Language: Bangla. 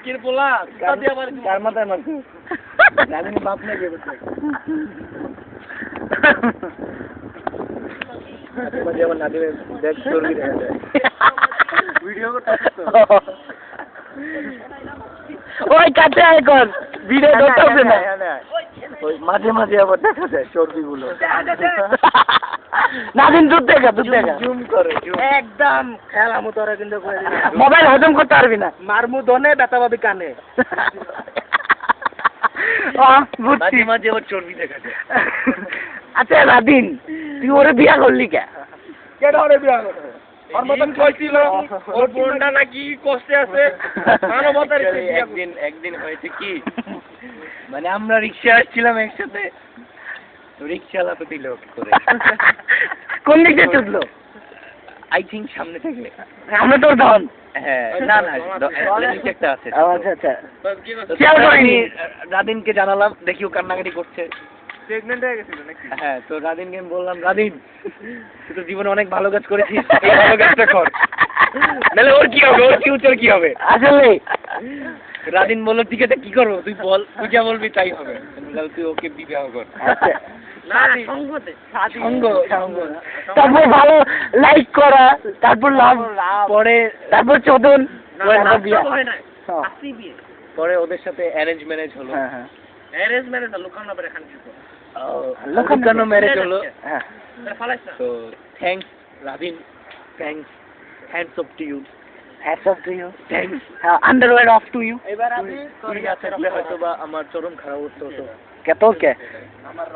কির পোলা তাতে আবার কার মাথায় মারছো জানি না বাপ নাকি বলতে মাঝে আমার নাদিমের দেখ চর্বি দেখা যায় ভিডিও করতে ওই কাছে আয় কর ভিডিও করতে না ওই মাঝে মাঝে আবার দেখা যায় চর্বিগুলো নাদিম দূর দেখা জুম করে একদম খেলা মতো ওরা কিন্তু করে দিবে মোবাইল হজম করতে পারবি না মারমু দনে ব্যথা পাবি কানে বুঝছি মাঝে ওর চর্বি দেখা যায় আচ্ছা নাদিম তুই ওরে বিয়া করলি কে কেডা ওরে বিয়া করবে ওর মতন কইছিল ওর বোনটা নাকি কষ্টে আছে মানবতার একদিন হয়েছে কি মানে আমরা রিকশা আসছিলাম একসাথে রিকশাওয়ালা তো দিল করে কোন দিকে চুদলো আই থিঙ্ক সামনে থেকে আমরা তোর ধন হ্যাঁ না না নিচে একটা আছে আচ্ছা আচ্ছা রাদিনকে জানালাম দেখি ও কান্নাকাটি করছে প্রেগন্যান্ট হয়ে গেছিল নাকি হ্যাঁ তো রাদিনকে আমি বললাম রাদিন তুই তো জীবনে অনেক ভালো কাজ করেছিস এই ভালো কাজটা কর নাহলে ওর কি হবে ওর ফিউচার কি হবে আসলে রাদিন বললো ঠিক আছে কি করবো তুই বল তুই যা বলবি তাই হবে তুই ওকে বিবাহ কর তারপর ভালো লাইক করা তারপর লাভ পরে তারপর চোদন পরে ওদের সাথে অ্যারেঞ্জ ম্যারেজ হলো হ্যাঁ অ্যারেঞ্জ ম্যারেজ লুকানো পরে এখানে কি লুকানো ম্যারেজ হলো হ্যাঁ তো thanks Radin thanks hands off to you hats off to you thanks underwear off to you এবার আমি তুই থাকলে হয়তো বা আমার চরম খারাপ হতো কে তোর কে আমার